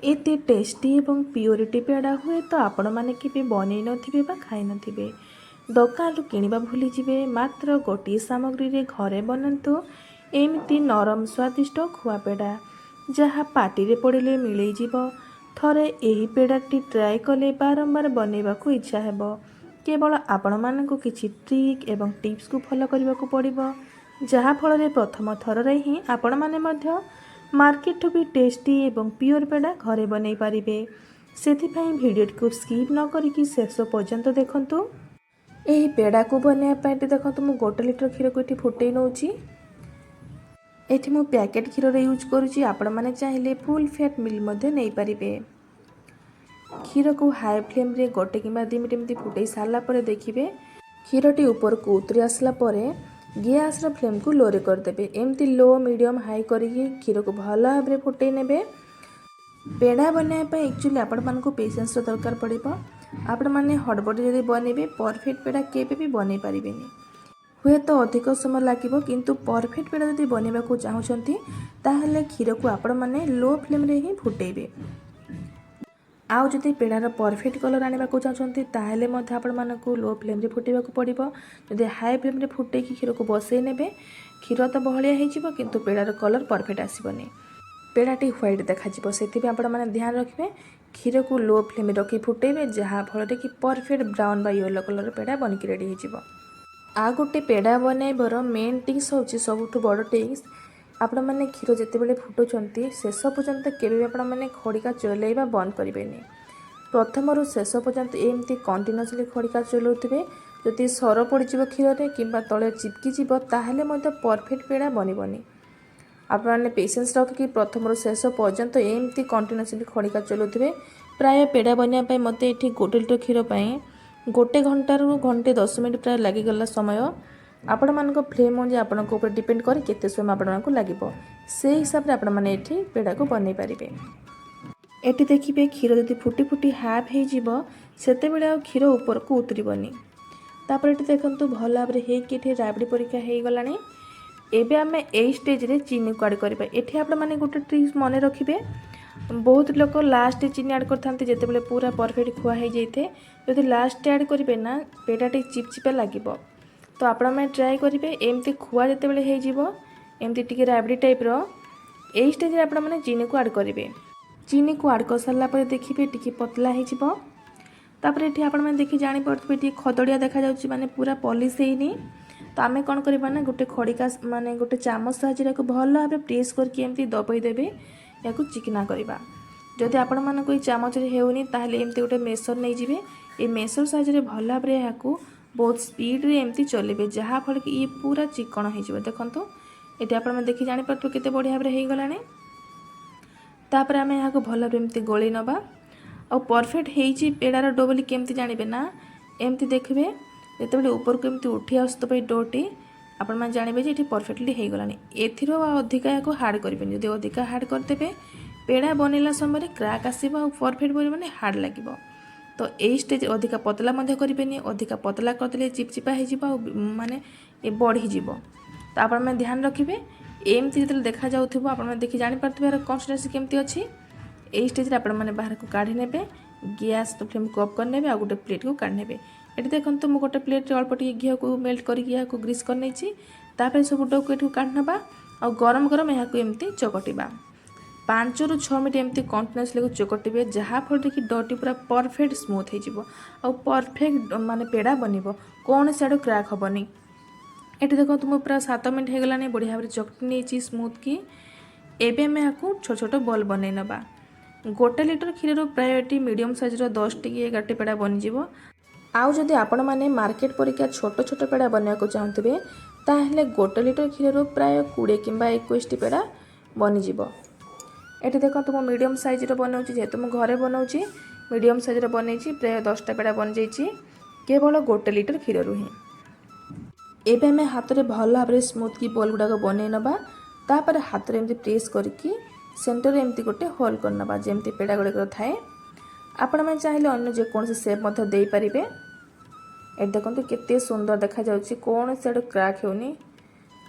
एते टेस्टी एवं प्योरिटी पेड़ा हुए तो आपण मैंने केवे बनै नथिबे बा खाई नथिबे दुकान किणवा भूली जिवे। मात्र गोटे सामग्री रे घरे बनंतु एमती नरम स्वादिष्ट खुआ पेड़ा जहाँ पाटी रे पड़े मिलई जीव। थरे एही पेड़ाटी ट्राए कले बारंबार बनैबा को इच्छा हेबो। केवल आपण मानकु किछि ट्रिक एवं टिप्स को फॉलो करबा को पड़िबो, जहाँ फल रे प्रथम थर रे ही आपण माने मध्य मार्केट भी टेस्टी एवं प्योर पेड़ा घरे बनै पारिबे। सेथिपाई वीडियो को स्किप न करिकि शेष पर्यंत देखंतु। एही पेड़ा को बनै पाए देखंतु मु 1 लिटर क्षीर को एठी फुटै नउची। एठी मु पैकेट क्षीर रे यूज करूची। आपण माने चाहिले फुल फैट मिल्क मध्ये नै पारिबे। क्षीर को हाई फ्लेम रे 1 किंबा 2 मिनिट एमती फुटै सारला परे देखिबे क्षीरटी ऊपर को उतरी आसला परे गैस रो फ्लेम को लो रे कर देबे। एमती लो मीडियम हाई करिकि क्षीर को भल भाबरे फुटै नेबे। पेड़ा बनाया पे एक्चुअली आपण मानको पेशेंस रो दरकार पड़िबो। आपण माने हड़बड़ी जदि बनेबे परफेक्ट पेड़ा केबे भी बनै पारिबेनी। हुए तो अधिक समय लागिबो, किंतु परफेक्ट पेड़ा जदि बनेबा को चाहुचंती ताहले क्षीर को आपण माने लो फ्लेम रे ही फुटैबे। आउ जदि पेड़ार परफेक्ट कलर आने को चाहते ताहले मध्य आपण मानकु लो फ्लेम रे फुटेबा को पड़िबो। जदि हाई फ्लेम रे फुटेकी क्षीर को बसई नेबे क्षीर तो बहलिया हेजिबो, किंतु पेड़ार कलर परफेक्ट आसीबनी। पेड़ाटी व्हाइट देखाजिबो। सेथिबे आपण माने ध्यान रखिबे क्षीर को लो फ्लेम रे रखि फुटेबे, जहाँ फल रे कि परफेक्ट ब्राउन बा येलो कलर पेड़ा बनिकी रेडी हेजिबो। आ गोटे पेड़ा बनैबर मेन टिप्स होची सबुठु बड़ टिप्स। आपण माने क्षीर जेते बेले फुटुचंती शेष पर्यंत केबे आपण माने खड़िका चलेइबा बंद करिवेनी। प्रथम रु शेष पर्यंत एमती कंटिन्यूअसली खड़िका चलाउथिबे। जदि सर पड़जिबो क्षीर रे किंबा तळे चिपकी जिवो ताहले मते परफेक्ट पेड़ा बनिबनी। आपण माने पेशेंस रखिकि प्रथम रु शेष पर्यंत एमती कंटिन्यूअसली खड़िका चलाउथिबे। प्राय पेड़ा बनिया पय मते एठी 1 लिटर क्षीर पय 1 घंटा रु घंटे 10 मिनिट प्राय लागि गला समय। आपण मानको फ्लेम जे आपण को ऊपर डिपेंड करे केते समय आपण मानको लागिबो, से हिसाब रे आपण माने एठी पेड़ा को बनै पारिबे। एठी देखिबे क्षीर जदि फुटी फुटी हाफ हे जिवो सेते बेले आ क्षीर ऊपर को उतरिबनी। तापर एठी देखंतु भल भाबरे हे कि एठी राबडी परीक्षा हे गलानी। एबे आमे ए स्टेज रे चीनी को ऐड करबा। एठी आपण माने गोटे ट्रिक्स मने रखिबे। बहुत लोग लास्ट चीनी ऐड करथांते जेते बेले पूरा परफेक्ट खुआ हे जैते। जदि लास्ट ऐड करिवे ना पेड़ाटी चिपचिपा लागिबो। तो आपण में ट्राए करेंगे एमती खुआ जिते बड़े हो एमती टिके राबड़ी टाइप रो ए स्टेज रे आपण माने चीनी को ऐड करेंगे। चीनी को ऐड कर सारा पर देखिए टिके पतला हो। तापर ये आपण मैंने देखी जानी पड़े टे खदड़िया देखा जाउची माने पूरा पॉलिश हेनी। तो आमे कौन करबा ना गोटे खड़िका माने गोटे चामच साहाଯ୍य को भल भाव प्रेस करके एमती दबाई देबे या चिकना करबा। जदि आपण मानको ई चामच रे हेउनी ताहले एमती गोटे मेसर नै जिवे। ए मेसर साहाଯ୍य भल भाव याकू बहुत स्पीड रे एमती चलेबे, जहाँ फल कि ये पूरा चिकन हो। देखंतु ये आप देखी जानी पार्थे केते बढ़िया भाव हो गलानी। तापर आमे यहाँ को भल भाव एमती गोली नबा। और परफेक्ट हेची पेड़ार डो बोली केमती जानिबे ना एमती देखबे जेते बेले ऊपर को एमती उठी आसतो पई डोटी आपण माने जानिबे जे एठी परफेक्टली हे गलानी। एथिरो अधिका याको हार्ड करबेनी। जदि अधिका हार्ड करदेबे पेड़ा बनेला समय क्रैक आसीबो और परफेक्ट बने हार्ड लागिबो। तो ए स्टेज अधिका पतला मध्य करेंगे। अधिका पतला करदे चिपचिपा हो माने ये बढ़ी जीवो। तो आप ध्यान रखिए एमती जो देखा जाऊँ आप देखी जापारे यार कंसिस्टेंसी केमती अच्छी। ए स्टेज रे आपण बाहर को काढ़ी नेबे। गैस फ्लेम को ऑफ करने आ गोटे प्लेट को काढ़ी नेबे। ये देखो तो मुझे गोटे प्लेट अल्प टे घी को मेल्ट करके ग्रीस कर नहीं सब डो को ये काढ़ी नवा और गरम गरम यहाँ को एमती चकटिबा। 5 ରୁ 6 मिनट एमती कंटिन्यूअसली चकटिबे, जहाँ फल कि डोटी पूरा परफेक्ट स्मूथ हो परफेक्ट माने पेड़ा बनिबो। कौन सियाड़ू क्रैक हेबनी। ये देखो तुम पूरा 7 मिनट हो गलानी बढ़िया भाव चकटी नहीं स्मूथ की। एबे आम यहाँ छोट छोट बॉल बन नवा। 1 लिटर क्षीर प्राय मीडियम साइज 10 टी 11 पेड़ा बनीजिव। आउ जदि आपण माने मार्केट परिका छोट छोट पेड़ा बनवा को चाहते ताहले 1 लिटर क्षीर प्राय 20 किंबा 21 पेड़ा बनीजिव। ये देखो तुम मीडियम साइज बनाऊँगी जेहेतु मुझे घरे बनाऊँगी मीडियम साइज बनई प्राय 10टा पेड़ा बन जाइए केवल 1 लिटर क्षीर ही। एबे आम हाथ में भल भाव स्मूथ की बॉल गुड़ाक बनई नवा। तापर हाथ में एमती प्रेस करके सेंटर एमती गोटे होल करनवा जमती पेड़ा गुड़ाक थाए। आपण मैंने चाहिए अन्य जेकोसी सेप दे पारे। ये देखो केते सुंदर देखा जाउची कौन से क्रैक होनी।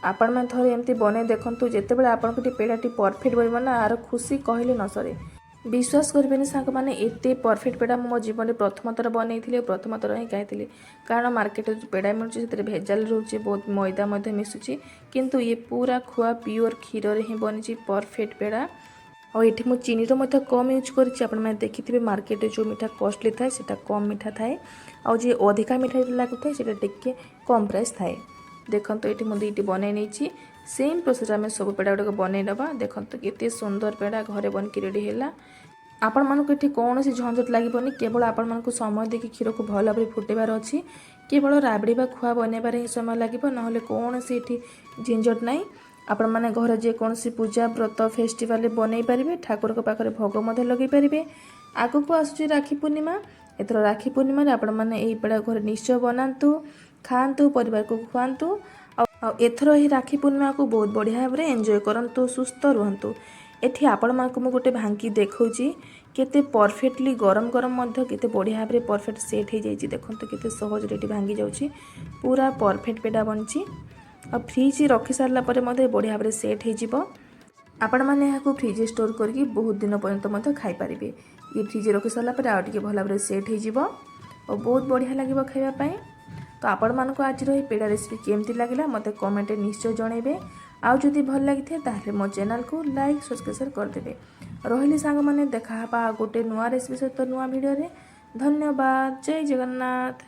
आपण मैंने थोड़े एमती बने देखूँ जिते बड़े आपड़ी पेड़ाटी परफेक्ट बनना आर खुशी कहले न सरे। विश्वास करेंगे सांग मैंने एत परफेक्ट पेड़ा मो जीवन में प्रथम थर बनई प्रथम थर ही खाई कारण मार्केट जो पेड़ा मिलूँ भेजाल रोचे बहुत मैदा मिसुची किंतु ये पूरा खुआ प्योर क्षीर ही बनी परफेक्ट पेड़ा और ये मुझे चीनीर कम यूज कर देखिए मार्केट जो मीठा कॉस्टली थाए से कम मीठा थाए और जी अधिका मीठा लगुए से टिके कम प्राइस थाए। देखो ये मुझे ये बनई नहीं सेम प्रोसेस आम सब पेड़ा गुड़ाक बनई नवा देखो केते सुंदर पेड़ा घरे बनकी रेडी है। आपण मानक ये कौन सी झंझट लगे केवल आपण मानक समय देखिए क्षीर को भल भाव फुटेबार अच्छी केवल राबड़ी बा खुआ बनइबार ही समय लगे ना कौन सी ये झंझट ना आपण मैंने घर जेकोसी पूजा व्रत फेस्टिवल बनई पारे ठाकुर पाखे भोग लगे पारे। आग को आसूँ राखी पूर्णिमा एथर राखी पूर्णिमा आपण मैंने यही पेड़ा घर निश्चय बनातु खातु परिवार को खुआतु एथर ही राखी पूर्णिमा को बहुत बढ़िया भाव एंजॉय करंतु सुस्थ रुहतु। एठी आपण मानक मु गोटे भांगी देखौची केते परफेक्टली गरम गरम केते बढ़िया भाव परफेक्ट सेट हो जाइए देखो केते सहज रेटी भांगी जाउची पूरा परफेक्ट पेड़ा बनची और फ्रिज रखी सारा बढ़िया भाव सेट हो आपण मैंने यहाँ फ्रिज स्टोर करके बहुत दिन पर्यंत खाई पारे। ये फ्रिज रखी सारा आउ टे भल भाव सेट हो और बहुत बढ़िया लगे खावाई। तो आपण मानक आज पेड़ा रेसिपी केमती लगे मत कमेंट निश्चय जनइबे आउ जदि भल लगी ताहले मो चैनल को लाइक सब्सक्राइब करदेवे। रही सांग मैंने देखा गोटे नुआ रेसिपी सहित नुआ वीडियो रे। धन्यवाद। जय जगन्नाथ।